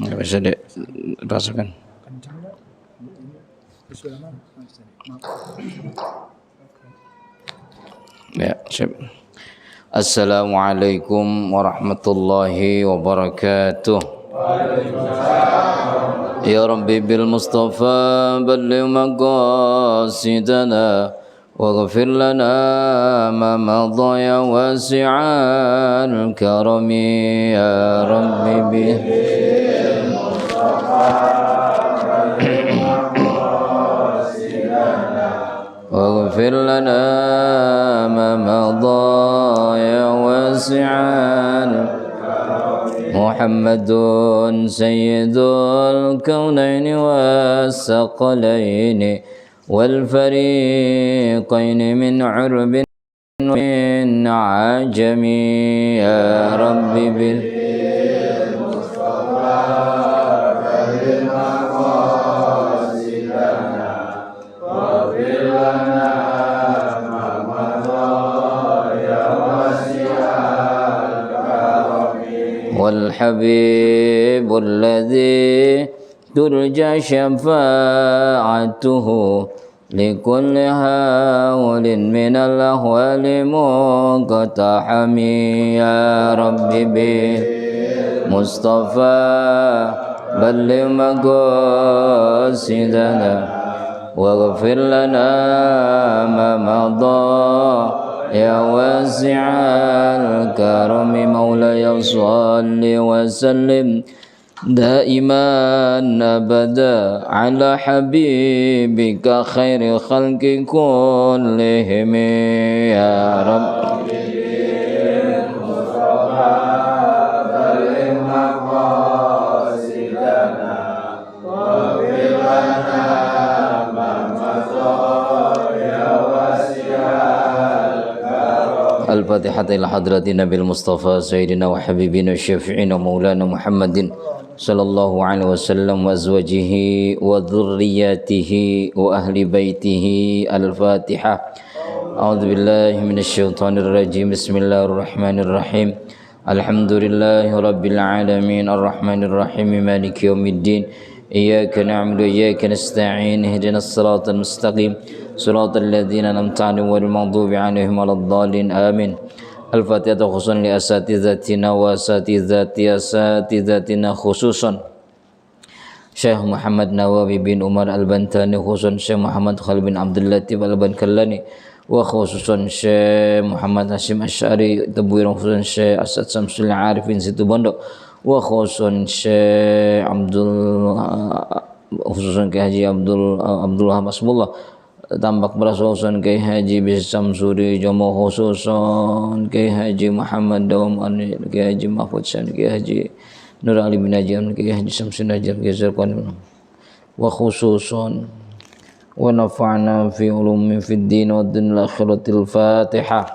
Nggak bisa dirasakan. Ya, siap. Assalamualaikum warahmatullahi wabarakatuh. Ya Rabbi bil Mustafa balligh maqasidana waghfir lana ma madha ya wasi'al karami ya Rabbi bil واغفر لنا ما مضى يا واسع محمد سيد الكونين والثقلين والفريقين من عرب ومن عجم يا رب والحبيب الذي ترجى شفاعته لكل هول من الأهوال مقتحم يا رب بالمصطفى بلغ مقاصدنا واغفر لنا ما مضى يا واسع الكرم مولاي صل وسلم دائما أبدا على حبيبك خير خلق كلهم يا رب الفاتحة إلى حضرة النبي المصطفى سيدنا وحبيبنا وشفيعنا مولانا محمد صلى الله عليه وسلم وأزواجه وذرياته وأهل بيته. الفاتحة. أعوذ بالله من الشيطان الرجيم. بسم الله الرحمن الرحيم. الحمد لله رب العالمين الرحمن الرحيم مالك يوم الدين. إياك نعبد وإياك نستعين اهدنا الصراط المستقيم صراط الذين أنعمت عليهم غير المغضوب عليهم ولا الضالين آمين. الفاتحة خصوصا لأساتذتنا وأساتذتنا خصوصا Syekh Muhammad Nawawi bin Umar Al-Bantani, khususan Syekh Muhammad Khalid bin Abdul Latif Al-Bankallani, wa khususan Syekh Muhammad Hashim Asy'ari Tabuirang, khususan Syekh Asad Samsul Arifin Situbondo, wa khususan Syekh khususan Kiai Haji Abdullah Masmullah Tambak Beras, khususan Kiai Haji Bis Samsuri Jomo, khususan Kiai Haji Muhammad Dawam Anil, Kiai Haji Mahfud Syani, Kiai Haji Nur Ali bin Najam, Kiai Haji Samsun Najam, wa khususan wa nafa'na fi ulumi fid din wa dunyal akhiratil Fatihah.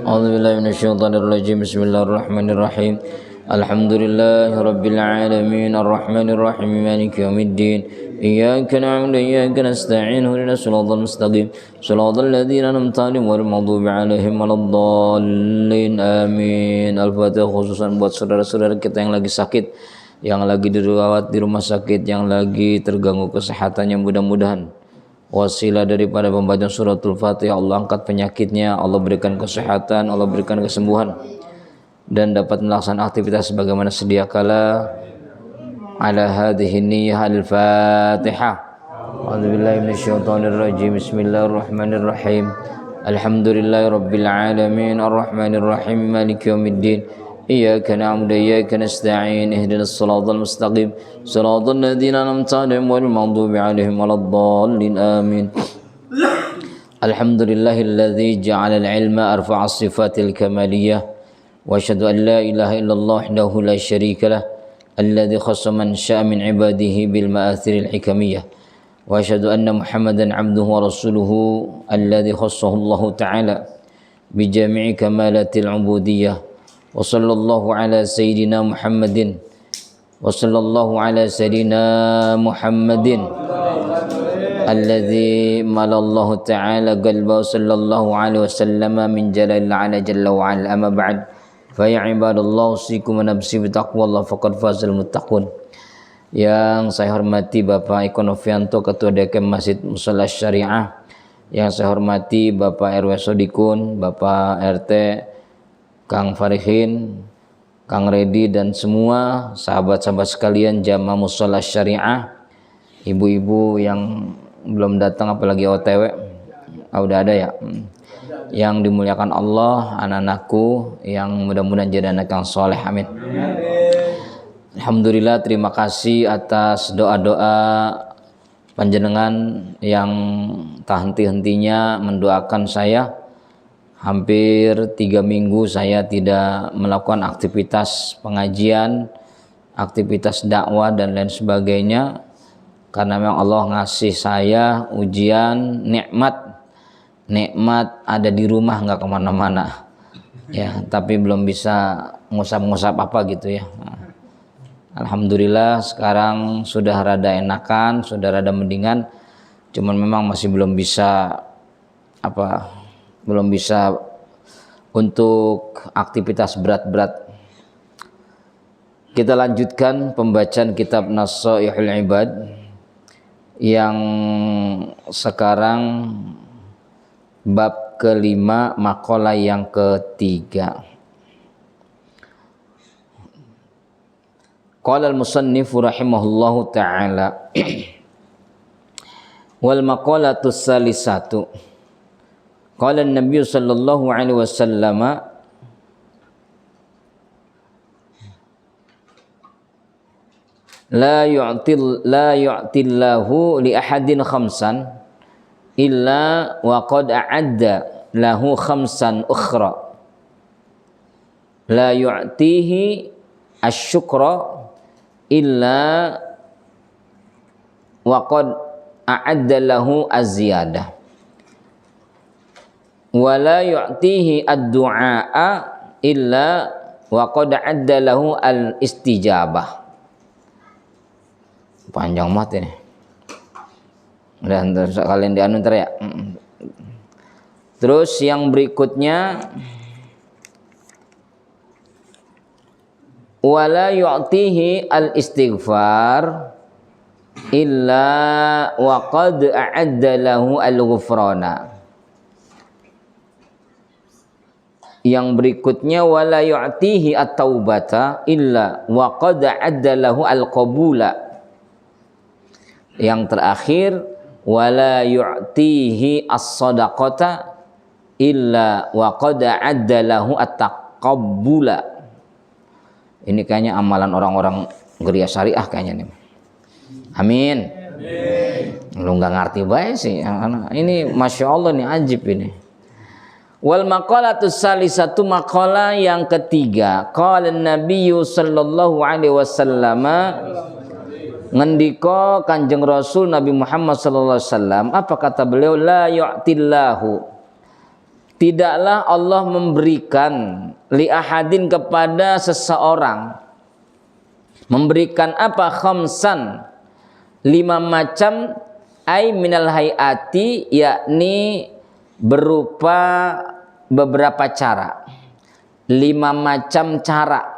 A'udzu billahi minasyaitonir rajim. Bismillahirrahmanirrahim. Alhamdulillahi rabbil alamin arrahmanir rahim maliki yaumiddin. Iyyaka na'budu wa iyyaka nasta'in ihdinas siratal mustaqim siratal ladzina an'amta 'alaihim ghairil maghdubi 'alaihim waladdallin amin. Al-Fatihah khususan buat saudara-saudara kita yang lagi sakit, yang lagi dirawat di rumah sakit, yang lagi terganggu kesehatannya, mudah-mudahan wasilah daripada pembacaan suratul Fatihah Allah angkat penyakitnya, Allah berikan kesehatan, Allah berikan kesembuhan, dan dapat melaksanakan aktivitas sebagaimana sedia kala. Ala hadhihi niyyah al-Fatihah. A'udzu billahi minasyaitonir rajim. Bismillahirrahmanirrahim. Alhamdulillahi rabbil alamin arrahmanir rahim maliki yaumiddin. Iyyaka na'budu wa iyyaka nasta'in ihdinas siratal mustaqim siratal ladzina an'amta 'alaihim ghairil maghdubi 'alaihim waladdallin amin. Alhamdulillahilladzi ja'ala al-'ilma arfa'a as-sifatil kamaliyah wa asyhadu an la ilaha illallah wahdahu la syarika lah alladzi khassa man syaa min 'ibadihi bil ma'athiril hikamiyah wa asyhadu anna Muhammadan 'abduhu wa rasuluhu alladzi khassahu Allah ta'ala bi jami'i kamalatil 'ubudiyyah. Wa sallallahu ala sayyidina Muhammadin wa sallallahu ala sayyidina Muhammadin الذي مل الله تعالى قلبه صلى الله عليه وسلم من جلال على جل وعلا. أما بعد فيا عباد الله أوصيكم ونفسي بتقوى الله فقد فاز المتقون. Yang saya hormati Bapak Eko Novianto, Ketua DKM Masjid Mushola Syariah. Yang saya hormati Bapak RW Sodikun, Bapak RT, Kang Farihin, Kang Redi, dan semua sahabat-sahabat sekalian jamaah Mushola Syariah. Ibu-ibu yang belum datang apalagi OTW, udah ada ya, yang dimuliakan Allah, anak-anakku yang mudah-mudahan jadi anak yang soleh, amin. Alhamdulillah, terima kasih atas doa-doa panjenengan yang tak henti-hentinya mendoakan saya. Hampir 3 minggu saya tidak melakukan aktivitas pengajian, aktivitas dakwah dan lain sebagainya, karena memang Allah ngasih saya ujian, nikmat ada di rumah, nggak kemana-mana ya, tapi belum bisa ngusap-ngusap apa gitu ya. Alhamdulillah sekarang sudah rada enakan, sudah rada mendingan, cuman memang masih belum bisa untuk aktivitas berat-berat. Kita lanjutkan pembacaan kitab Nasaihul Ibad yang sekarang bab kelima, makalah yang ketiga. Qala al-musannif rahimahullahu ta'ala wal maqalatu salisatu qala an-nabiy sallallahu alaihi wasallam la yu'tillahu li ahadin khamsan illa wa qad a'adda lahu khamsan ukhra la yu'tihi asy-syukra illa wa qad a'adda lahu az-ziyadah wa la yu'tihi ad-du'a illa wa qad a'adda lahu al-istijabah. Panjang banget ini. Dan kalian dianu ntar ya. Terus yang berikutnya, wala yu'tihi al-istighfar illa wa qad a'adda lahu al-ghufrana. Yang berikutnya, wala yu'tihi at-taubata illa wa qad a'adda lahu al-qabula. Yang terakhir, wala yu'tihi as-sadaqata illa wa qad a'adda lahu at-taqabbula. Ini kayaknya amalan orang-orang geria syariah kayaknya nih. Amin. Lu nggak ngerti baik sih. Ini masya Allah nih, ajib ini. Wal maqalatu salisatu, maqalah yang ketiga. Qala an-nabiyyu sallallahu alaihi wasallam, ngendika Kanjeng Rasul Nabi Muhammad sallallahu alaihi wasallam, apa kata beliau? La yu'tillahu, tidaklah Allah memberikan li ahadin kepada seseorang, memberikan apa? Khamsan, 5 macam, ai minal hayati, yakni berupa beberapa cara, 5 macam cara.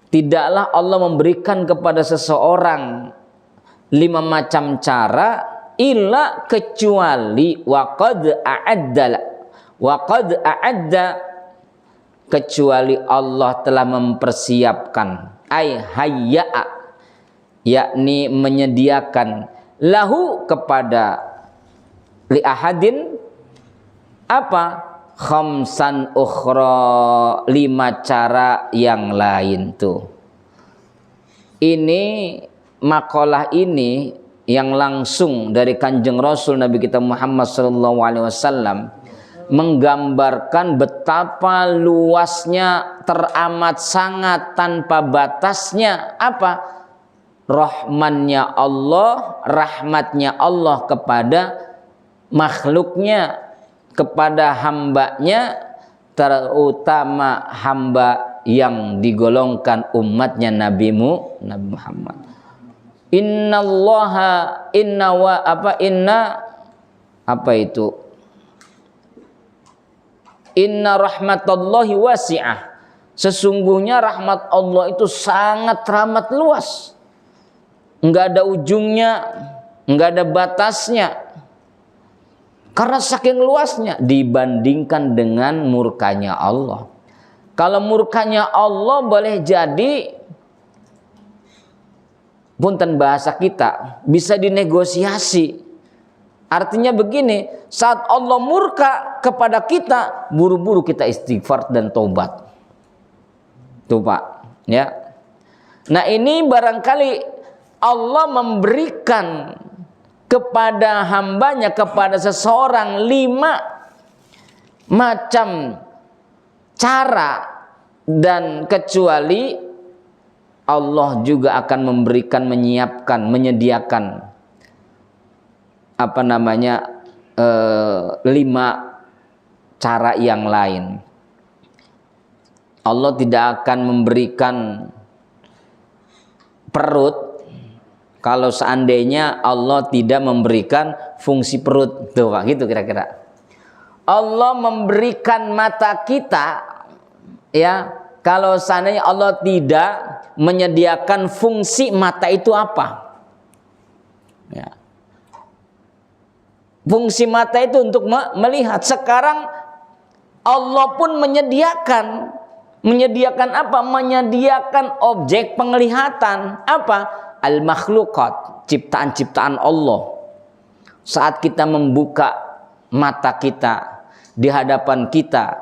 Tidaklah Allah memberikan kepada seseorang 5 macam cara, illa kecuali waqad a'adda, kecuali Allah telah mempersiapkan, ay hayya'a, yakni menyediakan, lahu kepada li ahadin apa? Khamsan ukhra, 5 cara yang lain tuh. Ini makalah ini yang langsung dari Kanjeng Rasul Nabi kita Muhammad sallallahu alaihi wasallam menggambarkan betapa luasnya, teramat sangat, tanpa batasnya apa? Rahmannya Allah, rahmatnya Allah kepada makhluknya, kepada hambanya, terutama hamba yang digolongkan umatnya Nabi Muhammad. Innallaha inna wa apa inna apa itu? Inna rahmatallahi wasi'ah. Sesungguhnya rahmat Allah itu sangat teramat luas. Enggak ada ujungnya, enggak ada batasnya. Karena saking luasnya dibandingkan dengan murkanya Allah. Kalau murkanya Allah boleh jadi, punten bahasa kita, bisa dinegosiasi. Artinya begini, saat Allah murka kepada kita, buru-buru kita istighfar dan taubat. Tuh Pak, ya. Nah ini barangkali Allah memberikan kepada hambanya, kepada seseorang 5 macam cara, dan kecuali Allah juga akan memberikan, menyiapkan, menyediakan 5 cara yang lain. Allah tidak akan memberikan perut kalau seandainya Allah tidak memberikan fungsi perut. Tuh Pak, gitu kira-kira. Allah memberikan mata kita, ya, kalau seandainya Allah tidak menyediakan fungsi mata itu apa? Ya. Fungsi mata itu untuk melihat. Sekarang Allah pun menyediakan apa? Menyediakan objek penglihatan. Apa? Al-makhluqat, ciptaan-ciptaan Allah. Saat kita membuka mata kita, di hadapan kita,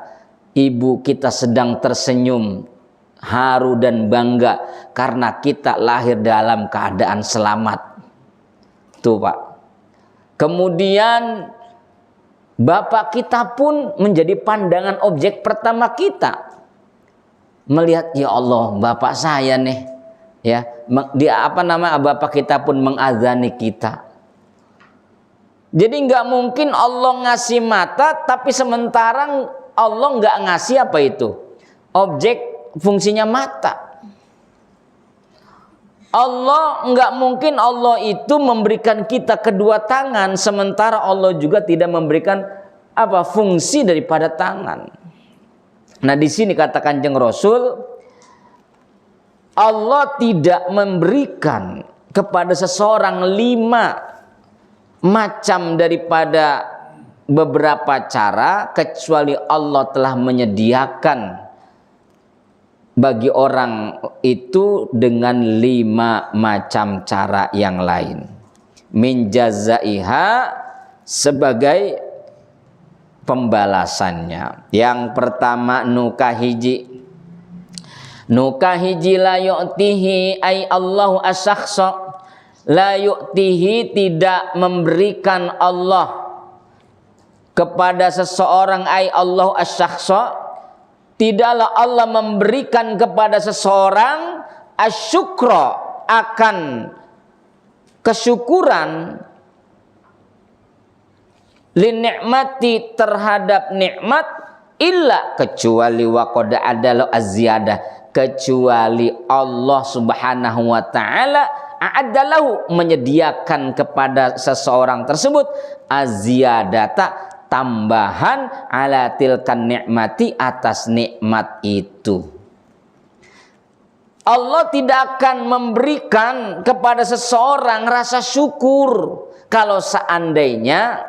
ibu kita sedang tersenyum, haru dan bangga karena kita lahir dalam keadaan selamat. Tuh Pak. Kemudian bapak kita pun menjadi pandangan objek pertama kita. Melihat, ya Allah, bapak saya nih, ya, bapak kita pun mengazani kita. Jadi nggak mungkin Allah ngasih mata, tapi sementara Allah nggak ngasih apa itu? Objek fungsinya mata. Allah nggak mungkin Allah itu memberikan kita kedua tangan, sementara Allah juga tidak memberikan apa fungsi daripada tangan. Nah di sini kata Kanjeng Rasul, Allah tidak memberikan kepada seseorang 5 macam daripada beberapa cara, kecuali Allah telah menyediakan bagi orang itu dengan 5 macam cara yang lain. Min jazaiha, sebagai pembalasannya. Yang pertama nukahiji. Nukahiji la yu'tihi ay Allahu asyakhsa. La yu'tihi, tidak memberikan Allah kepada seseorang ay Allahu asyakhsa. Tidaklah Allah memberikan kepada seseorang asyukra, akan kesyukuran, linikmati, terhadap nikmat, illa, kecuali waqad adalah az-ziyadah, kecuali Allah Subhanahu wa taala a'addalahu, menyediakan kepada seseorang tersebut az-ziyadata, tambahan, ala tilkan nikmati, atas nikmat itu. Allah tidak akan memberikan kepada seseorang rasa syukur kalau seandainya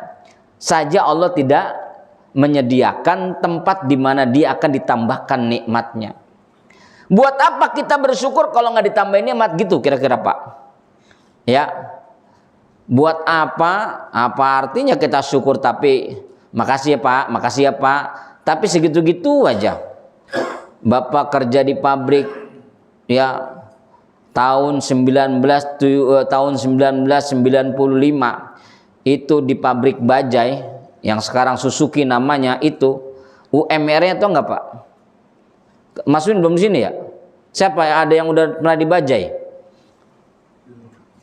saja Allah tidak menyediakan tempat di mana dia akan ditambahkan nikmatnya. Buat apa kita bersyukur kalau nggak ditambahin nikmat, gitu kira-kira Pak? Ya, buat apa? Apa artinya kita syukur tapi makasih ya Pak, makasih ya Pak, tapi segitu-gitu aja. Bapak kerja di pabrik, ya, tahun 1995 itu di pabrik bajai yang sekarang Suzuki namanya itu, UMR-nya tau nggak Pak? Masukin belum di sini ya? Siapa ya, ada yang udah pernah di bajai?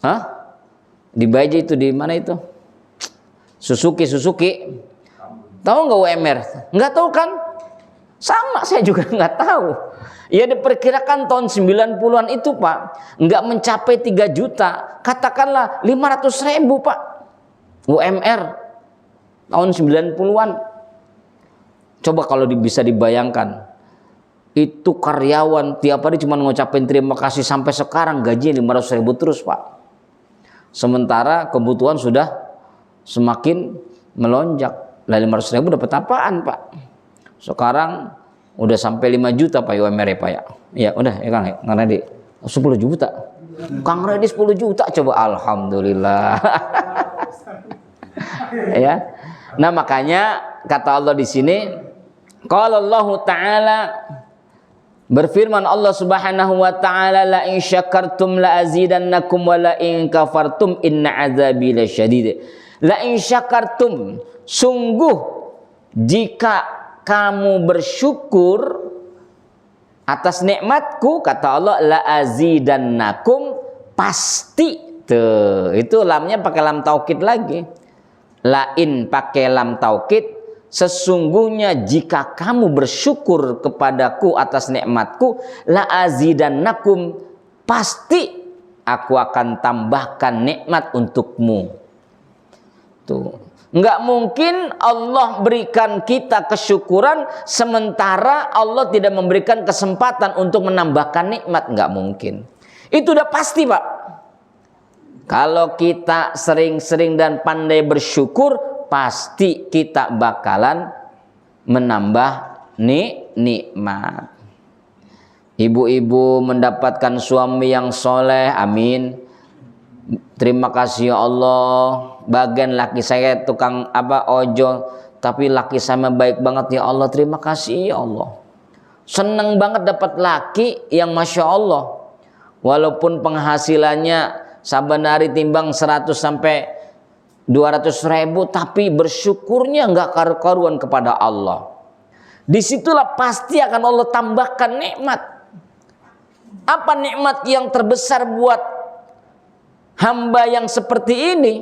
Hah? Di bajai itu di mana itu? Suzuki. Tahu nggak UMR? Nggak tahu kan? Sama, saya juga nggak tahu. Ya diperkirakan tahun 90-an itu Pak, nggak mencapai 3 juta. Katakanlah 500.000 Pak, UMR tahun 90-an. Coba kalau bisa dibayangkan, itu karyawan tiap hari cuma ngucapin terima kasih, sampai sekarang gajinya 500.000 terus Pak. Sementara kebutuhan sudah semakin melonjak. Lah 500.000 dapat apaan Pak? Sekarang udah sampai 5 juta Pak UMR ya Pak ya. Ya udah ya Kang Redi 10 juta. Kang Redi 10 juta coba, alhamdulillah. Ya. Nah makanya kata Allah di sini, qala Allah Ta'ala, berfirman Allah Subhanahu wa taala, la in syakartum la azidannakum wa la in kafartum inna azabi lasyadid. La in syakartum, sungguh jika kamu bersyukur atas nikmatku, kata Allah, la azidannakum, pasti. Tuh, itu lamnya pakai lam taukid lagi. Lain pakai lam taukid, sesungguhnya jika kamu bersyukur kepadaku atas nikmatku, la azidannakum, pasti aku akan tambahkan nikmat untukmu. Tuh. Enggak mungkin Allah berikan kita kesyukuran sementara Allah tidak memberikan kesempatan untuk menambahkan nikmat. Enggak mungkin. Itu udah pasti Pak. Kalau kita sering-sering dan pandai bersyukur, pasti kita bakalan menambah nikmat. Ibu-ibu mendapatkan suami yang soleh, amin. Terima kasih ya Allah. Bagian laki saya tukang ojol, tapi laki saya baik banget ya Allah, terima kasih ya Allah. Seneng banget dapat laki yang masya Allah, walaupun penghasilannya saban hari timbang 100 sampai 200.000, tapi bersyukurnya nggak karu-karuan kepada Allah. Disitulah pasti akan Allah tambahkan nikmat. Apa nikmat yang terbesar buat hamba yang seperti ini?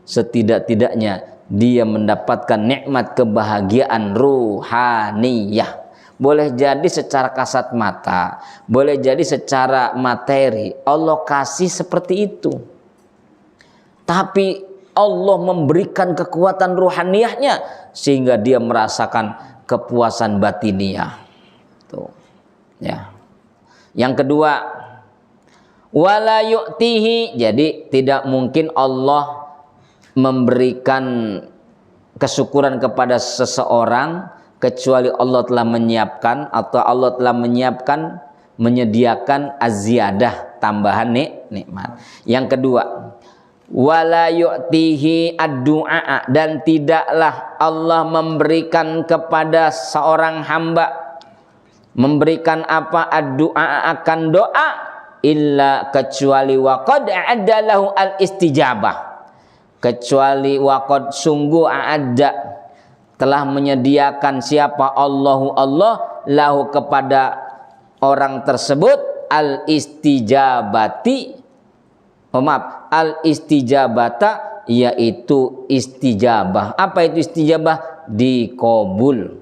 Setidak-tidaknya dia mendapatkan nikmat kebahagiaan ruhaniyah. Boleh jadi secara kasat mata, boleh jadi secara materi, Allah kasih seperti itu. Tapi Allah memberikan kekuatan ruhaniyahnya sehingga dia merasakan kepuasan batiniah. Tuh. Ya. Yang kedua, wala yu'tihi, jadi tidak mungkin Allah memberikan kesyukuran kepada seseorang kecuali Allah telah menyiapkan, atau Allah telah menyiapkan, menyediakan aziyadah, tambahan nikmat. Yang kedua, wala yu'tihi ad-du'a, dan tidaklah Allah memberikan kepada seorang hamba, memberikan apa, ad-du'a, akan doa, illa kecuali waqad a'addalahu al-istijabah, kecuali waqad, sungguh a'adda, telah menyediakan siapa Allahu Allah, lahu kepada orang tersebut, al-istijabati, al-istijabata, yaitu istijabah. Apa itu istijabah? Dikabul.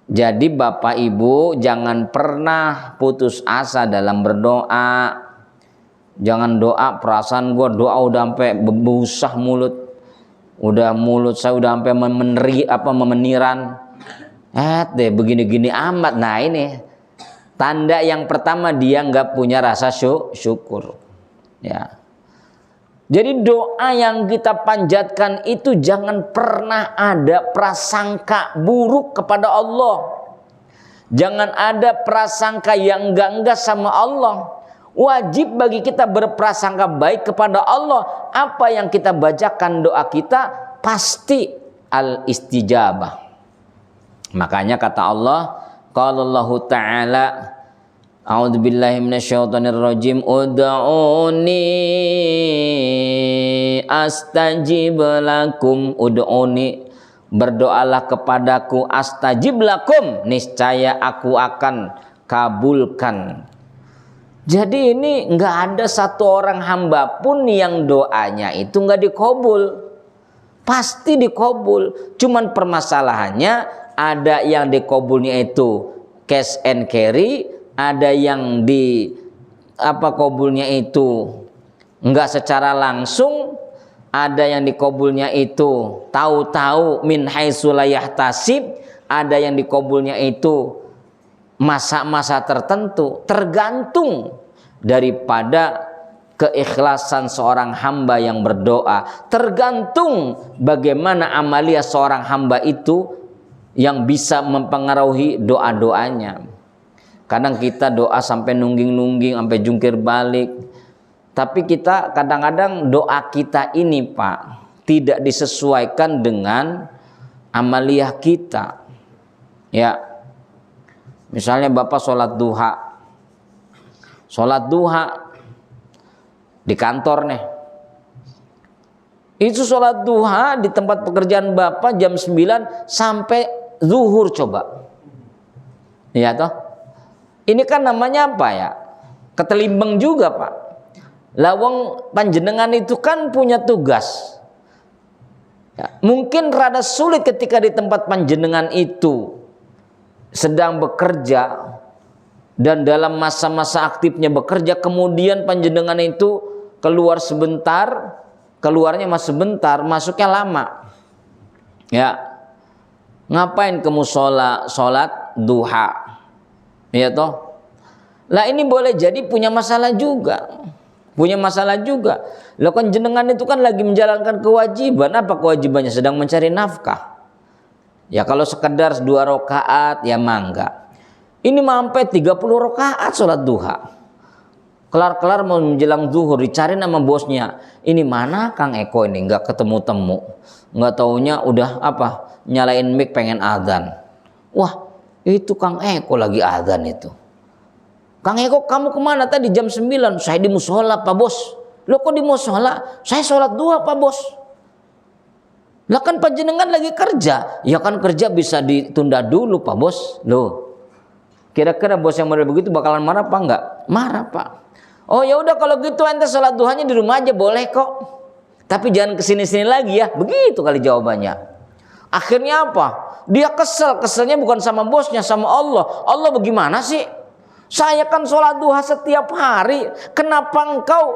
Jadi Bapak Ibu jangan pernah putus asa dalam berdoa. Jangan doa perasaan gue doa udah sampai bebusah mulut. Udah mulut saya udah sampai memeniran. Deh begini-gini amat. Nah ini tanda yang pertama, dia nggak punya rasa syukur. Ya. Jadi doa yang kita panjatkan itu jangan pernah ada prasangka buruk kepada Allah. Jangan ada prasangka yang enggak sama Allah. Wajib bagi kita berprasangka baik kepada Allah. Apa yang kita bacakan doa kita pasti al-istijabah. Makanya kata Allah, qala Allah Ta'ala, a'udzubillahi minasyaitonirrajim, ud'uni astajib lakum, ud'uni, berdoalah kepadaku, astajib lakum, niscaya aku akan kabulkan. Jadi ini nggak ada satu orang hamba pun yang doanya itu nggak dikabul. Pasti dikabul. Cuman permasalahannya ada yang dikabulnya itu cash and carry, ada yang di kabulnya itu enggak secara langsung, ada yang dikabulnya itu tahu-tahu min haitsu la yahtasib, ada yang dikabulnya itu masa-masa tertentu, tergantung daripada keikhlasan seorang hamba yang berdoa, tergantung bagaimana amalia seorang hamba itu yang bisa mempengaruhi doa-doanya. Kadang kita doa sampai nungging-nungging, sampai jungkir balik, tapi kita kadang-kadang doa kita ini Pak tidak disesuaikan dengan amaliyah kita. Ya, misalnya Bapak sholat duha di kantor nih, itu sholat duha di tempat pekerjaan Bapak jam 9 sampai zuhur coba. Ya toh, ini kan namanya apa ya, ketelimbang juga Pak. Lawang panjenengan itu kan punya tugas ya, mungkin rada sulit ketika di tempat panjenengan itu sedang bekerja dan dalam masa-masa aktifnya bekerja, kemudian panjenengan itu keluar sebentar, keluarnya masih sebentar, masuknya lama. Ya, ngapain ke mushola sholat duha? Ya toh. Lah ini boleh jadi punya masalah juga. Lah kan jenengan itu kan lagi menjalankan kewajiban. Apa kewajibannya? Sedang mencari nafkah. Ya kalau sekedar 2 rakaat ya mangga. Ini sampai 30 rakaat sholat duha. Kelar-kelar mau menjelang zuhur dicari nama bosnya. Ini mana Kang Eko ini, nggak ketemu-temu. Nggak taunya udah nyalain mic pengen azan. Wah, itu Kang Eko lagi azan itu. Kang Eko, kamu kemana tadi jam 9? Saya di musola Pak Bos. Loh kok di musola? Saya sholat duha Pak Bos. Lah kan panjenengan lagi kerja. Ya kan kerja bisa ditunda dulu Pak Bos. Loh, kira-kira bos yang model begitu bakalan marah apa enggak? Marah Pak. Oh ya udah kalau gitu ente sholat duhanya di rumah aja boleh kok. Tapi jangan kesini-sini lagi ya. Begitu kali jawabannya. Akhirnya apa? Dia keselnya bukan sama bosnya, sama Allah. Allah bagaimana sih? Saya kan sholat duha setiap hari. Kenapa engkau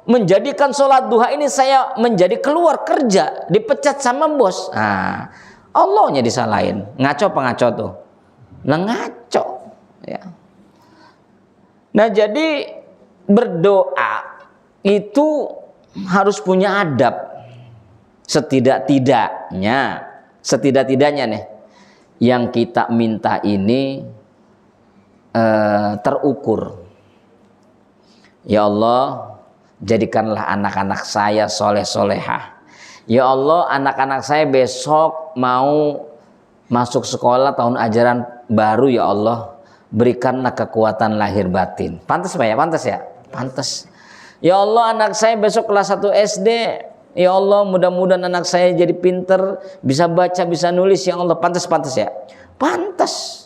menjadikan sholat duha ini saya menjadi keluar kerja, dipecat sama bos? Nah, Allahnya disalahin. Ngaco apa ngaco tuh? Nah ngaco. Ya. Nah jadi berdoa itu harus punya adab. Setidak-tidaknya nih yang kita minta ini terukur. Ya Allah, jadikanlah anak-anak saya soleh-solehah. Ya Allah, anak-anak saya besok mau masuk sekolah tahun ajaran baru, ya Allah, berikanlah kekuatan lahir batin. Pantas Pak ya? Pantas ya? Pantas. Ya Allah, anak saya besok kelas 1 SD. Ya Allah, mudah-mudahan anak saya jadi pinter, bisa baca, bisa nulis. Ya Allah, pantas ya? Pantas.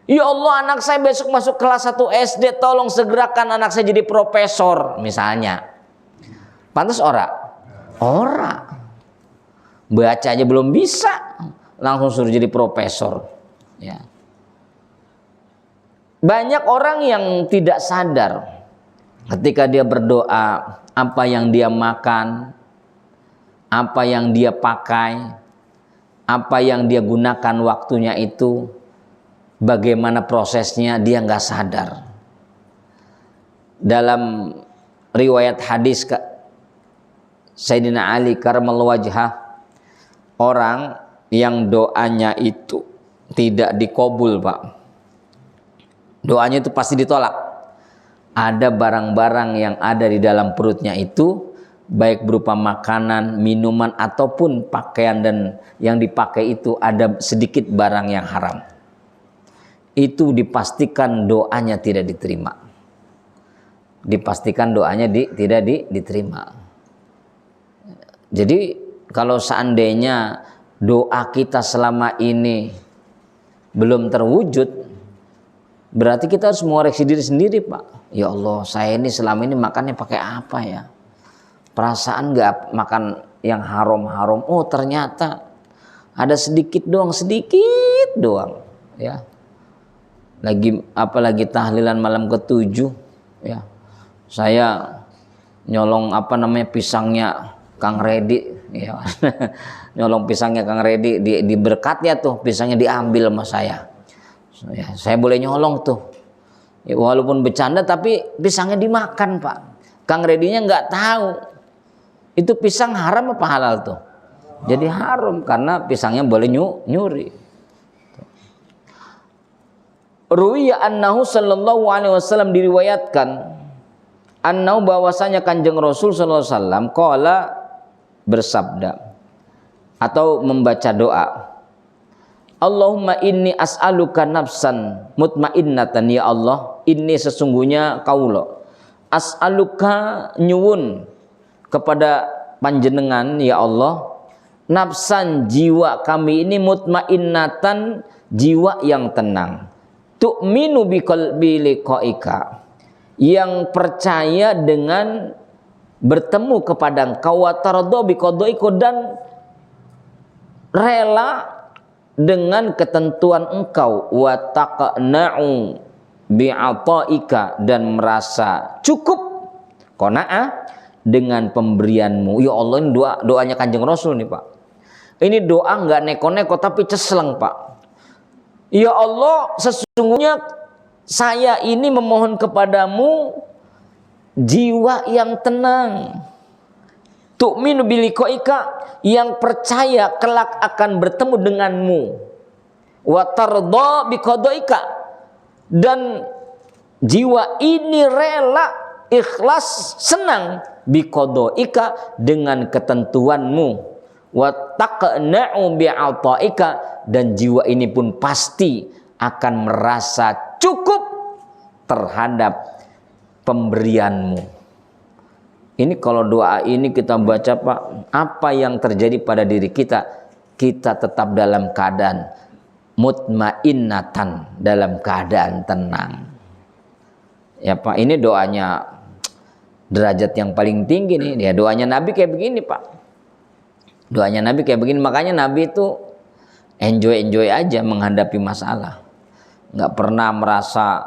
Ya Allah, anak saya besok masuk kelas 1 SD, tolong segerakan anak saya jadi profesor misalnya. Pantas ora? Ora. Baca aja belum bisa, langsung suruh jadi profesor. Ya. Banyak orang yang tidak sadar ketika dia berdoa, apa yang dia makan, apa yang dia pakai, apa yang dia gunakan waktunya itu, bagaimana prosesnya dia nggak sadar. Dalam riwayat hadis Sayyidina Ali karramallahu wajhah, orang yang doanya itu tidak dikabul Pak, doanya itu pasti ditolak. Ada barang-barang yang ada di dalam perutnya itu, baik berupa makanan, minuman, ataupun pakaian, dan yang dipakai itu ada sedikit barang yang haram. Itu dipastikan doanya tidak diterima. Dipastikan doanya tidak diterima. Jadi kalau seandainya doa kita selama ini belum terwujud, berarti kita harus mengoreksi diri sendiri Pak. Ya Allah, saya ini selama ini makannya pakai apa ya? Perasaan nggak makan yang haram-haram. Oh ternyata Ada sedikit doang ya. Apalagi tahlilan malam ke-7 ya. Saya nyolong pisangnya Kang Redi ya. Nyolong pisangnya Kang Redi, diberkatnya tuh pisangnya diambil sama saya. Ya, saya boleh nyolong tuh. Ya, walaupun bercanda tapi pisangnya dimakan, Pak. Kang Redinya nggak tahu. Itu pisang haram apa halal tuh? Jadi haram karena pisangnya boleh nyuri. Ruwiya annahu sallallahu alaihi wasallam, diriwayatkan annahu bahwasanya Kanjeng Rasul sallallahu alaihi wasallam qala, bersabda atau membaca doa, Allahumma inni as'aluka nafsan mutmainnatan, ya Allah, inni sesungguhnya kaula as'aluka nyuwun kepada panjenengan ya Allah, nafsan jiwa kami ini mutmainnatan, jiwa yang tenang, tu'minu biqalbi liqaika, yang percaya dengan bertemu kepada Engkau, wa tardo biqadaika, dan rela dengan ketentuan Engkau, wa taqna'u bi'ataika, dan merasa cukup qanaah dengan pemberianmu. Ya Allah, ini doanya Kanjeng Rasul nih, Pak. Ini doa nggak neko-neko tapi cesleng, Pak. Ya Allah, sesungguhnya saya ini memohon kepadamu jiwa yang tenang, tu'minu biliqaika, yang percaya kelak akan bertemu denganmu, wa tardha biqadaika, dan jiwa ini rela, ikhlas, senang, biqadaika, dengan ketentuanmu, wa taqna'u bi'ataika, dan jiwa ini pun pasti akan merasa cukup terhadap pemberianmu. Ini kalau doa ini kita baca, Pak, apa yang terjadi pada diri kita? Kita tetap dalam keadaan mutmainnatan, dalam keadaan tenang. Ya Pak, ini doanya derajat yang paling tinggi nih. Ya, doanya Nabi kayak begini, Pak. Doanya Nabi kayak begini. Makanya Nabi itu enjoy aja menghadapi masalah. Nggak pernah merasa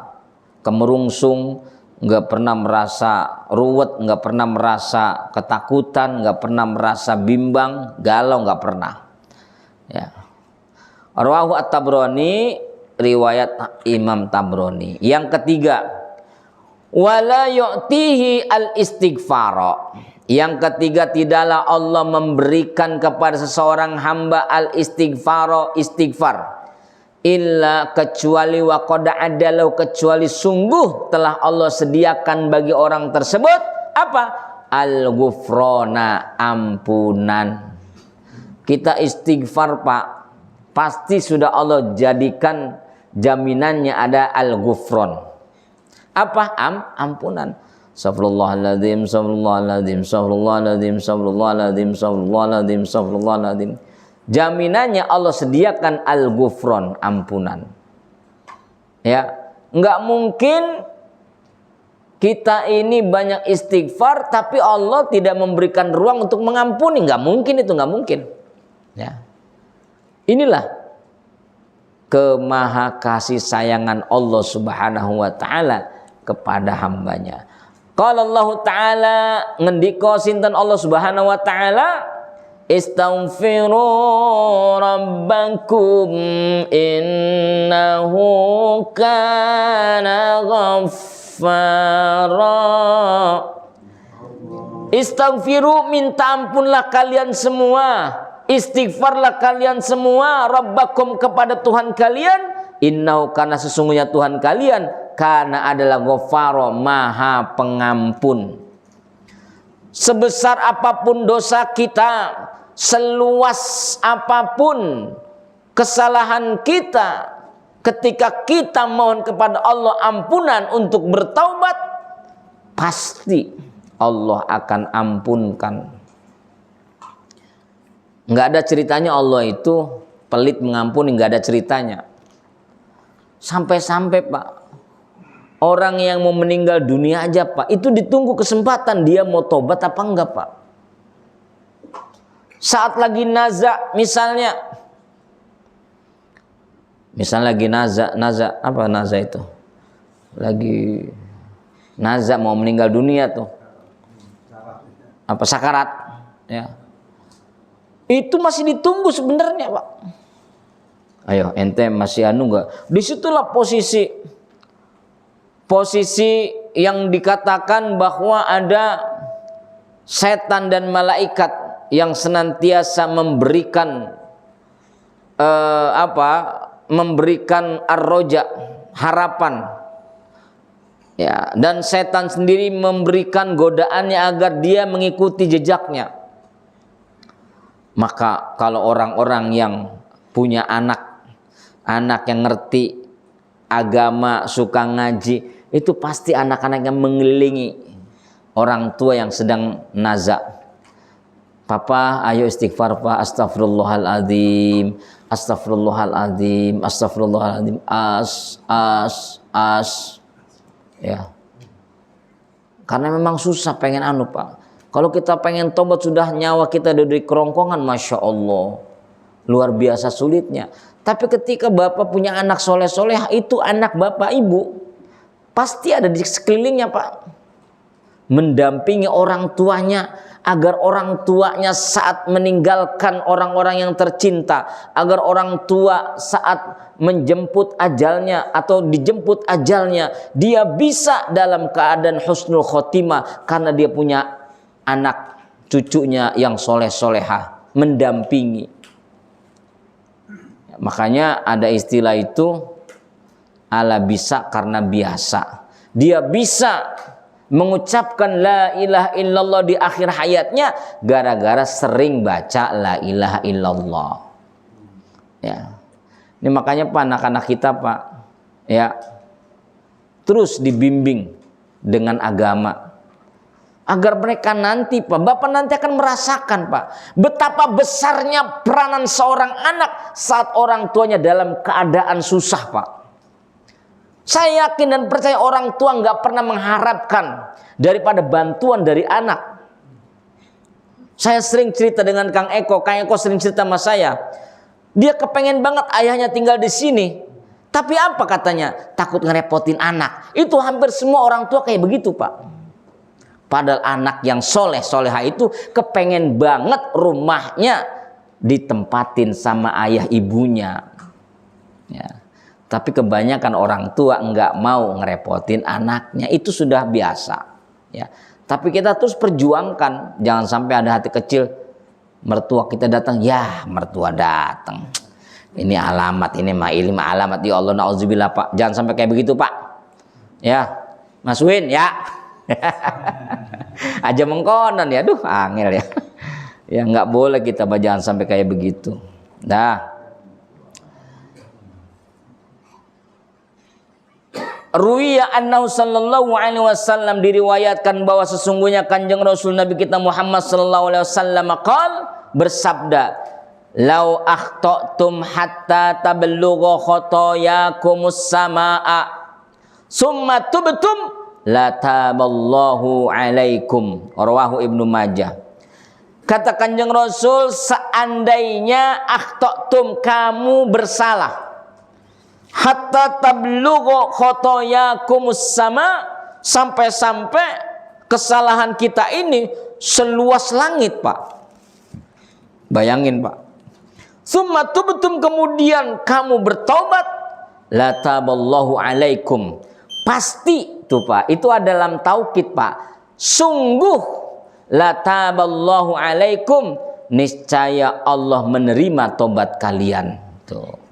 kemerungsung, nggak pernah merasa ruwet, nggak pernah merasa ketakutan, nggak pernah merasa bimbang, galau, nggak pernah. Ya. Rawahu At-Tabrani, riwayat Imam Tabrani. Yang ketiga, wala yu'tihi al-istighfara. Yang ketiga, tidaklah Allah memberikan kepada seseorang hamba al-istighfara, istighfar, illa, kecuali wa qad adalau, kecuali sungguh telah Allah sediakan bagi orang tersebut apa? Al-ghufrana, ampunan. Kita istighfar, Pak, pasti sudah Allah jadikan jaminannya ada al-ghufron. Apa? Ampunan. Astagfirullahaladzim, astagfirullahaladzim, astagfirullahaladzim, astagfirullahaladzim, astagfirullahaladzim, astagfirullahaladzim. Jaminannya Allah sediakan al-ghufron, ampunan. Ya, nggak mungkin kita ini banyak istighfar tapi Allah tidak memberikan ruang untuk mengampuni. Nggak mungkin, itu nggak mungkin. Ya, inilah kemaha kasih sayangan Allah Subhanahu wa Ta'ala kepada hambanya. Qala Allah Ta'ala, ngendika sinten Allah Subhanahu wa Ta'ala, istaghfiru rabbakum innahu kana ghaffara. Istaghfiru, minta ampunlah kalian semua, istighfarlah kalian semua, rabbakum, kepada Tuhan kalian, innahu, karena sesungguhnya Tuhan kalian, karena adalah ghafara, maha pengampun. Sebesar apapun dosa kita, seluas apapun kesalahan kita, ketika kita mohon kepada Allah ampunan untuk bertaubat, pasti Allah akan ampunkan. Nggak ada ceritanya Allah itu pelit mengampuni, nggak ada ceritanya. Sampai-sampai, Pak, orang yang mau meninggal dunia aja, Pak, itu ditunggu kesempatan dia mau tobat apa enggak, Pak. Saat lagi nazak misalnya, Misal lagi naza apa naza itu? Lagi naza mau meninggal dunia tuh. Apa sakarat ya. Itu masih ditunggu sebenarnya, Pak. Ayo, ente masih anu enggak? Disitulah posisi yang dikatakan bahwa ada setan dan malaikat yang senantiasa memberikan memberikan ar-roja, harapan. Ya, dan setan sendiri memberikan godaannya agar dia mengikuti jejaknya. Maka kalau orang-orang yang punya anak yang ngerti agama, suka ngaji, itu pasti anak-anak yang mengelilingi orang tua yang sedang naza. Papa, ayo istighfar, Pak. Astagfirullahaladzim, astagfirullahaladzim, astagfirullahaladzim. Ya. Karena memang susah pengen anu, Pak. Kalau kita pengen tobat sudah nyawa kita dari kerongkongan, Masya Allah. Luar biasa sulitnya. Tapi ketika Bapak punya anak soleh-soleh, itu anak Bapak Ibu. Pasti ada di sekelilingnya, Pak. Mendampingi orang tuanya. Agar orang tuanya saat meninggalkan orang-orang yang tercinta. Agar orang tua saat menjemput ajalnya atau dijemput ajalnya. Dia bisa dalam keadaan husnul khotimah. Karena dia punya anak cucunya yang soleh-solehah. Mendampingi. Makanya ada istilah itu. Ala bisa karena biasa. Dia bisa mengucapkan la ilaha illallah di akhir hayatnya gara-gara sering baca la ilaha illallah. Ya. Ini makanya Pak, anak-anak kita Pak, ya, terus dibimbing dengan agama agar mereka nanti Pak, Bapak nanti akan merasakan Pak, betapa besarnya peranan seorang anak saat orang tuanya dalam keadaan susah Pak. Saya yakin dan percaya orang tua nggak pernah mengharapkan daripada bantuan dari anak. Saya sering cerita dengan Kang Eko sering cerita sama saya. Dia kepengen banget ayahnya tinggal di sini. Tapi apa katanya? Takut ngerepotin anak. Itu hampir semua orang tua kayak begitu Pak. Padahal anak yang soleh-soleha itu kepengen banget rumahnya ditempatin sama ayah ibunya. Ya. Tapi kebanyakan orang tua enggak mau ngerepotin anaknya. Itu sudah biasa. Ya. Tapi kita terus perjuangkan. Jangan sampai ada hati kecil. Mertua kita datang. Ya mertua datang. Ini alamat. Ini ma'ilma alamat. Ya Allah na'udzubillah Pak. Jangan sampai kayak begitu Pak. Ya. Mas Win ya. Aja mengkonon ya. Duh angel ya. Ya enggak boleh kita Pak. Jangan sampai kayak begitu. Dah. Ruwiya annahu sallallahu alaihi wasallam, diriwayatkan bahwa sesungguhnya Kanjeng Rasul Nabi kita Muhammad sallallahu alaihi wasallam bersabda, "Lau akhta'tum hatta tablugha khotoyakumus samaa, summa tubtum la taballahu alaikum." Rawahu Ibnu Majah. Kata Kanjeng Rasul, seandainya akhta'tum, kamu bersalah, hatta tablugha khotoyakumus sama, sampai-sampai kesalahan kita ini seluas langit Pak. Bayangin Pak. Summa tubtum, kemudian kamu bertobat, la taballahu alaikum. Pasti tuh Pak, itu ada dalam taukid Pak. Sungguh la taballahu alaikum, niscaya Allah menerima tobat kalian. Tuh.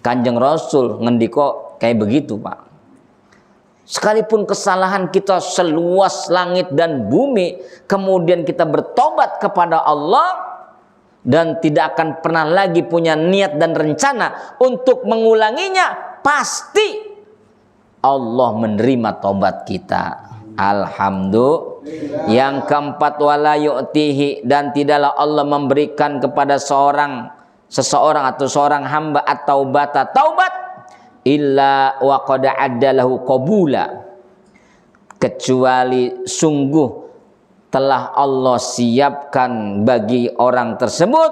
Kanjeng Rasul ngendiko kayak begitu Pak. Sekalipun kesalahan kita seluas langit dan bumi, kemudian kita bertobat kepada Allah dan tidak akan pernah lagi punya niat dan rencana untuk mengulanginya, pasti Allah menerima tobat kita. Alhamdulillah. Yang keempat, wala yu'tihi, dan tidaklah Allah memberikan kepada seseorang atau seorang hamba atau taubat illa wa qad addalahu qabula, kecuali sungguh telah Allah siapkan bagi orang tersebut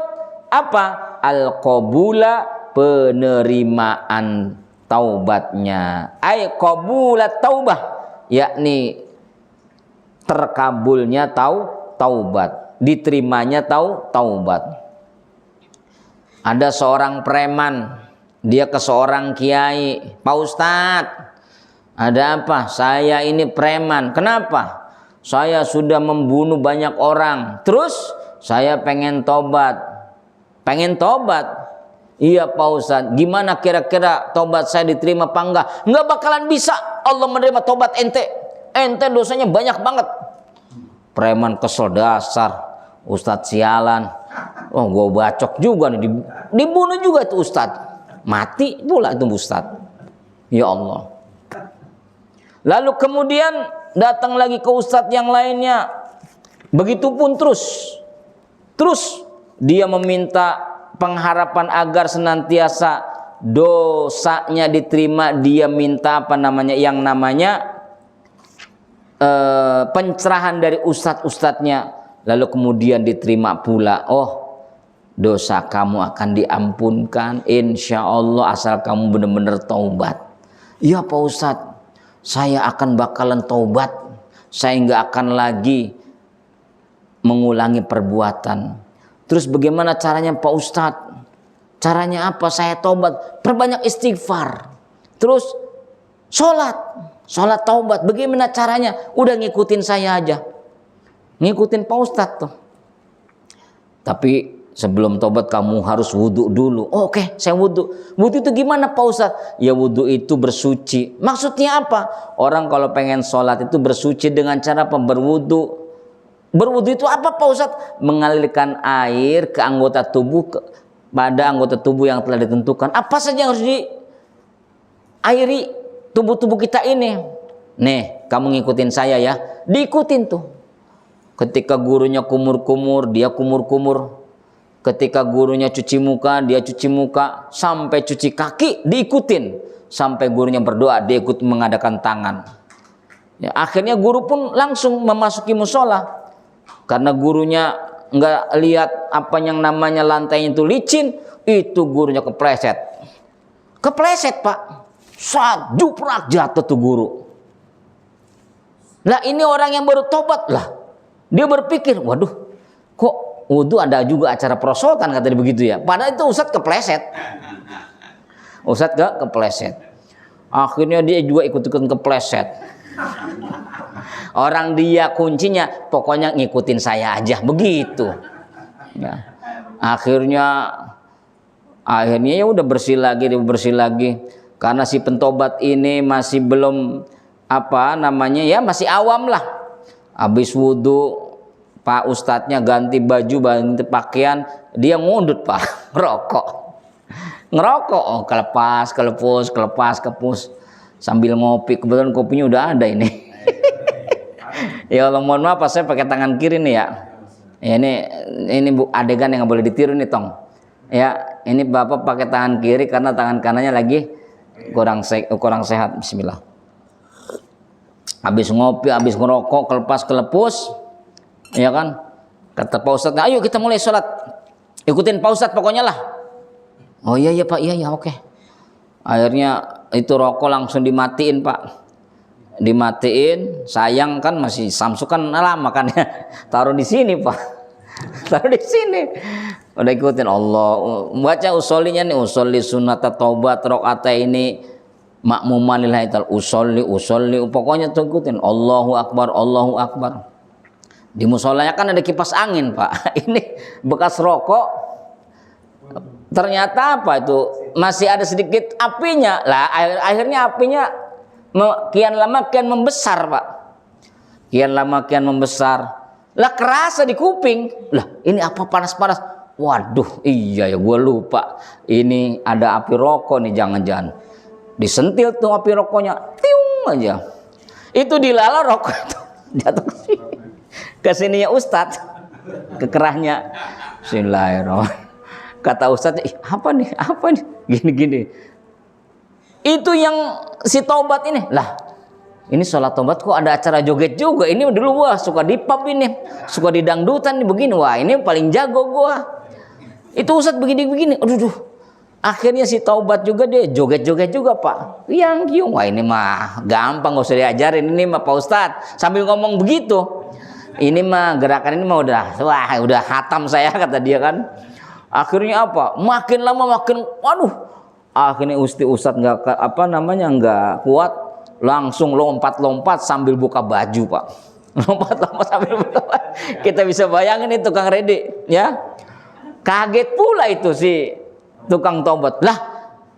apa? Al qabula, penerimaan taubatnya. Ay qabulat taubah, yakni terkabulnya taubat, diterimanya taubat. Ada seorang preman, dia ke seorang kiai, Pak Ustadz, ada apa? Saya ini preman. Kenapa? Saya sudah membunuh banyak orang. Terus saya pengen tobat. Pengen tobat? Iya Pak Ustadz. Gimana kira-kira tobat saya diterima apa enggak? Enggak bakalan bisa Allah menerima tobat ente. Ente dosanya banyak banget. Preman kesel dasar. Ustadz sialan. Oh gue bacok juga nih. Dibunuh juga tuh Ustadz. Mati pula itu Ustadz. Ya Allah. Lalu kemudian datang lagi ke Ustadz yang lainnya. Begitupun terus. Terus dia meminta pengharapan agar senantiasa dosanya diterima. Dia minta apa namanya, yang namanya pencerahan dari ustadz-ustadznya. Lalu kemudian diterima pula. Oh, dosa kamu akan diampunkan insya Allah asal kamu benar-benar taubat. Iya Pak Ustadz, saya akan bakalan taubat. Saya nggak akan lagi mengulangi perbuatan. Terus bagaimana caranya Pak Ustadz? Caranya apa? Saya taubat, perbanyak istighfar. Terus sholat taubat. Bagaimana caranya? Udah ngikutin saya aja. Ngikutin Pak Ustadz tuh. Tapi sebelum taubat kamu harus wudhu dulu. Oh, oke, saya wudhu. Wudhu itu gimana Pak Ustadz? Ya wudhu itu bersuci. Maksudnya apa? Orang kalau pengen sholat itu bersuci dengan cara apa? Berwudhu. Berwudhu itu apa Pak Ustadz? Mengalirkan air ke anggota tubuh, pada anggota tubuh yang telah ditentukan. Apa saja yang harus diairi tubuh-tubuh kita ini? Nih, kamu ngikutin saya ya. Diikutin tuh. Ketika gurunya kumur-kumur, dia kumur-kumur. Ketika gurunya cuci muka, dia cuci muka. Sampai cuci kaki, diikutin. Sampai gurunya berdoa, dia ikut mengadakan tangan. Ya, akhirnya guru pun langsung memasuki musola. Karena gurunya nggak lihat apa yang namanya lantainya itu licin, itu gurunya kepleset. Kepleset Pak. Saat juprak jatuh tuh guru. Lah ini orang yang baru tobat lah. Dia berpikir, waduh, kok wudhu ada juga acara perosotan kata dia begitu ya. Padahal itu Ustadz kepleset. Ustadz kepleset. Akhirnya dia juga ikut-ikutan kepleset. Orang dia kuncinya, pokoknya ngikutin saya aja begitu. Ya. Akhirnya ya udah bersih lagi. Karena si pentobat ini masih belum apa namanya ya, masih awam lah. Habis wudhu, Pak Ustadznya ganti baju, ganti pakaian, dia ngundut Pak, ngerokok, oh, kelepas, sambil ngopi. Kebetulan kopinya udah ada ini. Ya Allah mohon maaf, saya pakai tangan kiri nih ya. Ya ini bu adegan yang nggak boleh ditiru nih tong. Ya ini bapak pakai tangan kiri karena tangan kanannya lagi kurang sehat. Bismillah. Habis ngopi, habis ngerokok, kelepus, ya kan? Kata Pak Ustadz, ayo kita mulai sholat. Ikutin Pak Ustadz pokoknya lah. Oh iya Pak, iya oke. Akhirnya itu rokok langsung dimatiin Pak. Dimatiin, sayang kan masih Samsung kan lama kan ya. Taruh di sini Pak. Taruh di sini. Udah ikutin Allah. Baca usolinya nih, usolli sunnata taubat rakaat ini. Makmuman lillahi ta'ala, usolli, pokoknya tuh ikutin Allahu Akbar. Di musolanya kan ada kipas angin Pak. Ini bekas rokok. Ternyata apa itu masih ada sedikit apinya lah. Akhirnya apinya kian lama kian membesar Pak. Kian lama kian membesar. Lah kerasa di kuping. Lah ini apa panas-panas. Waduh iya ya gue lupa. Ini ada api rokok nih jangan-jangan. Disentil tuh api rokoknya, tiung aja. Itu dilala rokok itu jatuh ke sininya Ustadz, ke kerahnya. Bismillahirrahmanirrahim. Kata Ustadz, apa nih? Gini. Itu yang si taubat ini. Lah, ini sholat taubat kok ada acara joget juga. Ini dulu gua suka di pub ini, suka di dangdutan nih begini. Wah ini paling jago gua. Itu Ustadz begini. Aduh. Akhirnya si taubat juga, dia joget-joget juga Pak. Yang kiung, wah ini mah gampang, gak usah diajarin, ini mah Pak Ustadz. Sambil ngomong begitu, ini mah gerakan ini mah udah hatam saya, kata dia kan. Akhirnya apa? Makin lama makin, waduh. Akhirnya Ustadz nggak kuat, langsung lompat-lompat sambil buka baju Pak. Lompat-lompat sambil buka baju. Kita bisa bayangin itu Kang Redi, ya. Kaget pula itu si tukang tobat. Lah,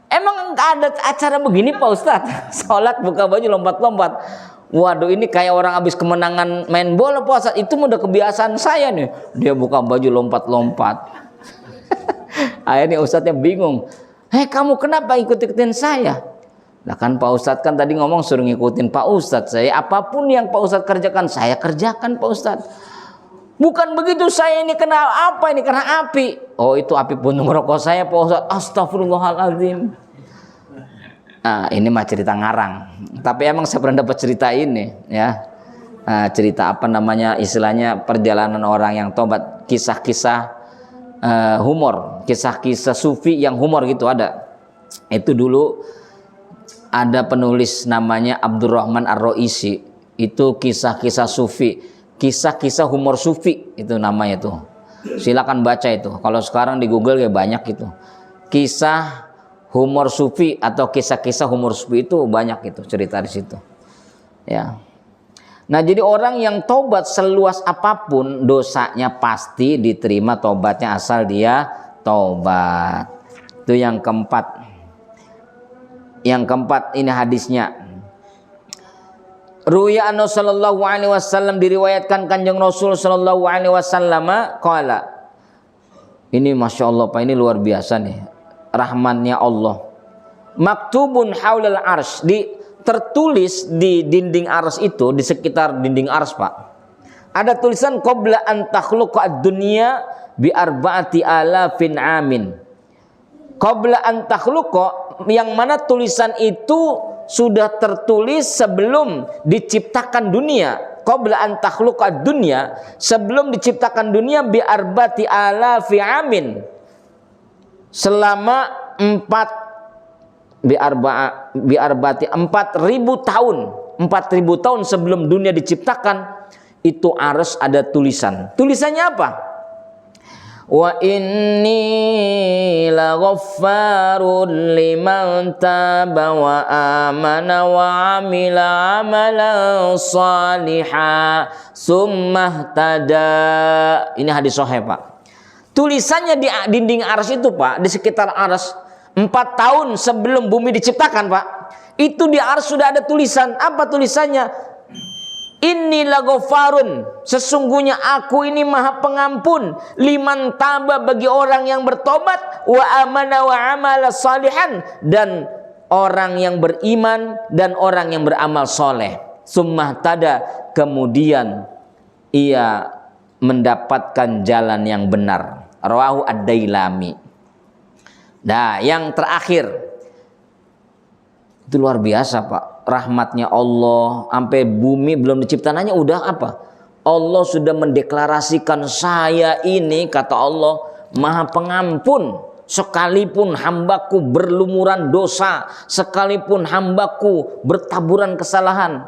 emang ada acara begini Pak Ustadz? Sholat buka baju lompat-lompat. Waduh, ini kayak orang habis kemenangan main bola Pak Ustadz. Itu udah kebiasaan saya nih. Dia buka baju lompat-lompat. Akhirnya Ustadznya bingung. Kamu kenapa ikut-ikutin saya? Lah kan Pak Ustadz kan tadi ngomong suruh ngikutin Pak Ustadz. Saya apapun yang Pak Ustadz kerjakan, saya kerjakan Pak Ustadz. Bukan begitu, saya ini kena apa ini? Kena api. Oh, itu api puntung rokok saya Pak Ustadz. Astagfirullahaladzim. Nah, ini mah cerita ngarang. Tapi emang saya pernah dapat cerita ini, ya. Cerita istilahnya perjalanan orang yang tobat, kisah-kisah humor, kisah-kisah sufi yang humor gitu ada. Itu dulu ada penulis namanya Abdurrahman Ar-Raisi. Itu kisah-kisah sufi. Kisah-kisah humor sufi itu namanya tuh. Silakan baca itu. Kalau sekarang di Google ya banyak itu. Kisah humor sufi atau kisah-kisah humor sufi itu banyak itu cerita di situ. Ya. Nah, jadi orang yang tobat seluas apapun dosanya pasti diterima tobatnya asal dia tobat. Itu yang keempat. Yang keempat ini hadisnya. Ruya anna sallallahu alaihi wasallam, diriwayatkan Kanjeng Rasul sallallahu alaihi wasallam qala. Ini Masya Allah Pak, ini luar biasa nih rahmannya Allah. Maktubun haulal arsy, tertulis di dinding ars itu, di sekitar dinding ars Pak. Ada tulisan qabla an takhluqa ad-dunya bi arba'ati alafin amin. Qabla an takhluqa, yang mana tulisan itu sudah tertulis sebelum diciptakan dunia. Qabla an takhluqa dunya, sebelum diciptakan dunia, bi arba'ati alafi amin, selama 4.000 tahun. 4.000 tahun sebelum dunia diciptakan, itu arsy ada tulisan. Tulisannya apa? Wa inni laghaffarun liman taba wa amana wa amila amalan salihah summa tada. Ini hadis sahih Pak. Tulisannya di dinding arsy itu Pak, di sekitar arsy, 4 tahun sebelum bumi diciptakan Pak. Itu di arsy sudah ada tulisan. Apa tulisannya? Inni laghaffarun, sesungguhnya aku ini maha pengampun, liman taba, bagi orang yang bertobat, wa amana wa amala salihan, dan orang yang beriman dan orang yang beramal soleh. Summah tada, kemudian ia mendapatkan jalan yang benar. Rawahu ad-Dailami. Nah, yang terakhir itu luar biasa Pak, rahmatnya Allah. Sampai bumi belum diciptakannya udah apa? Allah sudah mendeklarasikan, saya ini, kata Allah, maha pengampun, sekalipun hambaku berlumuran dosa, sekalipun hambaku bertaburan kesalahan,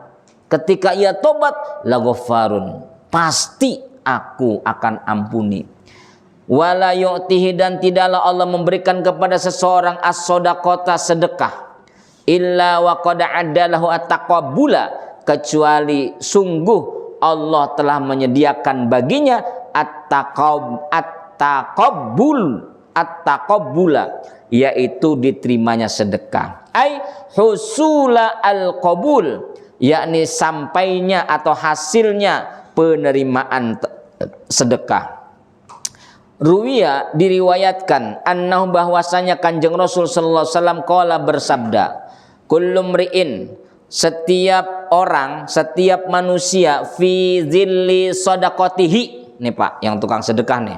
ketika ia tobat, laghaffarun, pasti aku akan ampuni. Wala yu'tihi, dan tidaklah Allah memberikan kepada seseorang as-shadaqata, sedekah, illa wa qad adalahu at-taqabbula, kecuali sungguh Allah telah menyediakan baginya at-taqabbula, yaitu diterimanya sedekah. Ai husula al-qabul, yakni sampainya atau hasilnya penerimaan sedekah. Ruwiya, diriwayatkan, annahu, bahwasanya Kanjeng Rasul sallallahu alaihi wasallam qala, bersabda, kullu mri'in, setiap orang, setiap manusia, fi zilli shadaqatihi. Nih Pak, yang tukang sedekah nih.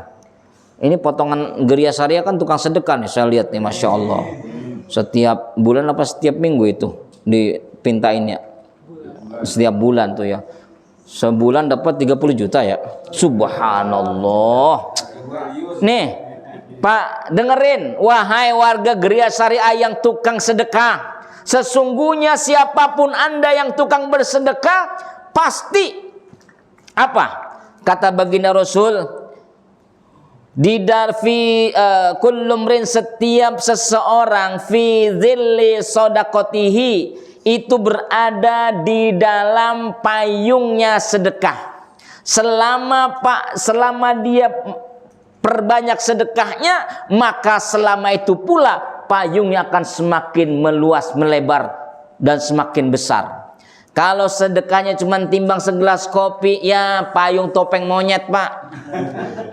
Ini potongan Geria Syariah kan tukang sedekah nih, saya lihat nih, Masya Allah. Setiap bulan apa setiap minggu itu dipintainnya? Setiap bulan tuh ya. Sebulan dapat 30 juta ya. Subhanallah. Nih, Pak, dengerin, wahai warga Geria Syariah yang tukang sedekah. Sesungguhnya siapapun Anda yang tukang bersedekah, pasti apa? Kata baginda Rasul, kullumrin, setiap seseorang fi dzilli sodakotihi, itu berada di dalam payungnya sedekah. Selama dia perbanyak sedekahnya, maka selama itu pula payungnya akan semakin meluas, melebar, dan semakin besar. Kalau sedekahnya cuma timbang segelas kopi, ya payung topeng monyet, Pak.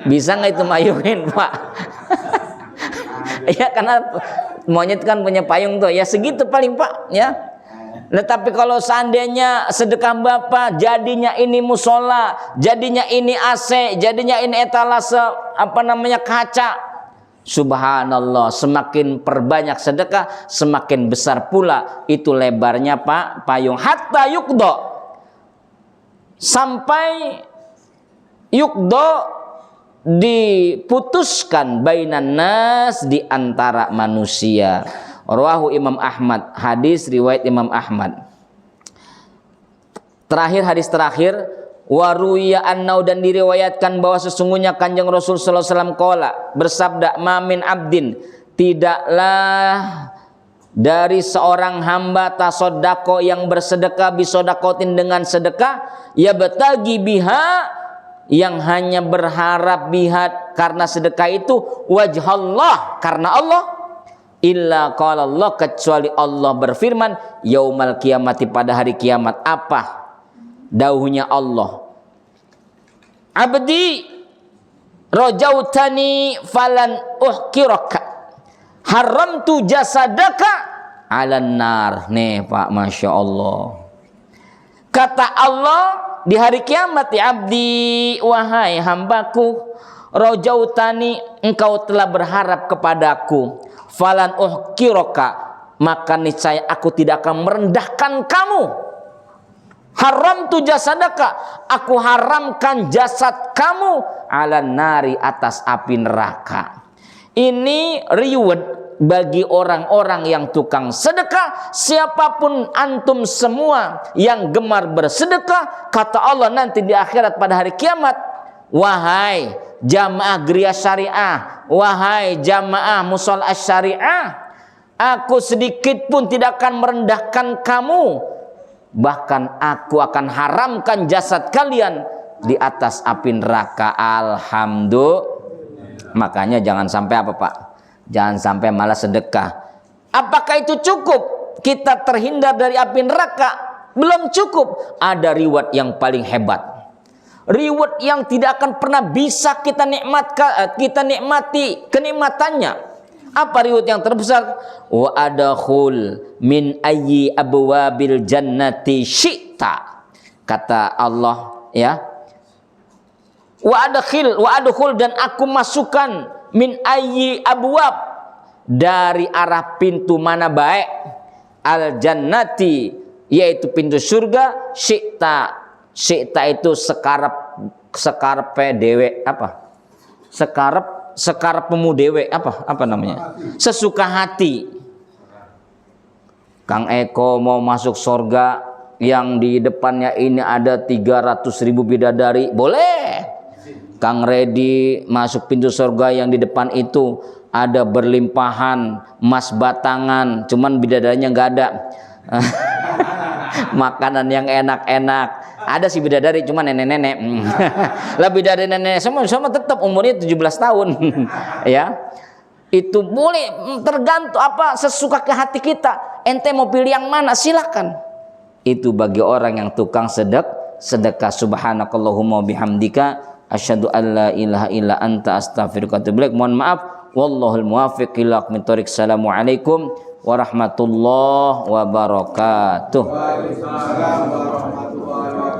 Bisa nggak itu mayungin, Pak? Ya karena monyet kan punya payung tuh, ya segitu paling, Pak, ya. Nah, tapi kalau seandainya sedekah Bapak jadinya ini musola, jadinya ini AC, jadinya ini etalase kaca, subhanallah, semakin perbanyak sedekah semakin besar pula itu lebarnya, Pak, payung. Hatta yukdo, sampai yukdo, diputuskan bainan nas, di antara manusia. Rawahu Imam Ahmad, hadis riwayat Imam Ahmad. Terakhir, hadis terakhir, waruya annau, dan diriwayatkan bahwa sesungguhnya Kanjeng Rasul sallallahu alaihi wasallam qala, bersabda, mamin abdin, tidaklah dari seorang hamba tasoddaqo, yang bersedekah, bisodakotin, dengan sedekah, ya betagi biha, yang hanya berharap biha, karena sedekah itu, wajhallah, karena Allah, illa qala Allah, kecuali Allah berfirman, yaumal kiamati, pada hari kiamat. Apa dauhnya Allah? Abdi rajautani falan uhkiraka, haramtu jasadaka alan nar. Nih Pak, Masya Allah, kata Allah di hari kiamat, ya abdi, wahai hambaku, rajautani, engkau telah berharap kepadaku, falan uhkiroka, maka niscaya aku tidak akan merendahkan kamu. Haram tu jasadaka, aku haramkan jasad kamu, ala nari, atas api neraka. Ini reward bagi orang-orang yang tukang sedekah. Siapapun antum semua yang gemar bersedekah, kata Allah nanti di akhirat pada hari kiamat, wahai jamaah Geria Syariah, wahai jamaah Musola Syariah, aku sedikit pun tidak akan merendahkan kamu, bahkan aku akan haramkan jasad kalian di atas api neraka. Alhamdulillah. Makanya jangan sampai apa, Pak? Jangan sampai malah sedekah. Apakah itu cukup kita terhindar dari api neraka? Belum cukup. Ada reward yang paling hebat, reward yang tidak akan pernah bisa kita nikmati kenikmatannya. Apa reward yang terbesar? Wa adkhul min ayyi abwabil jannati syi'ta, kata Allah, ya. Wa adkhul, dan aku masukkan, min ayyi abwab, dari arah pintu mana baik, al jannati, yaitu pintu surga, syi'ta. Syi'ta itu sekarpe dewe, apa? Sekarepmu dewe, apa namanya? Sesuka hati. Kang Eko mau masuk surga yang di depannya ini ada 300.000 bidadari, boleh. Kang Redi masuk pintu surga yang di depan itu ada berlimpahan emas batangan, cuman bidadarinya nggak ada. Makanan yang enak-enak. Ada sih bidadari, cuma nenek-nenek. Lah bidadari nenek semua tetap umurnya 17 tahun. Ya. Itu boleh, tergantung sesuka ke hati kita. Ente mau pilih yang mana, silakan. Itu bagi orang yang tukang sedekah. Subhanakallahumma bihamdika asyhadu an la ilaha illa anta astaghfiruka wa atubu ilaik. Mohon maaf, wallahul muwaffiq ila aqwamit thoriq. Assalamualaikum warahmatullahi wabarakatuh. Waalaikumsalam warahmatullahi wabarakatuh.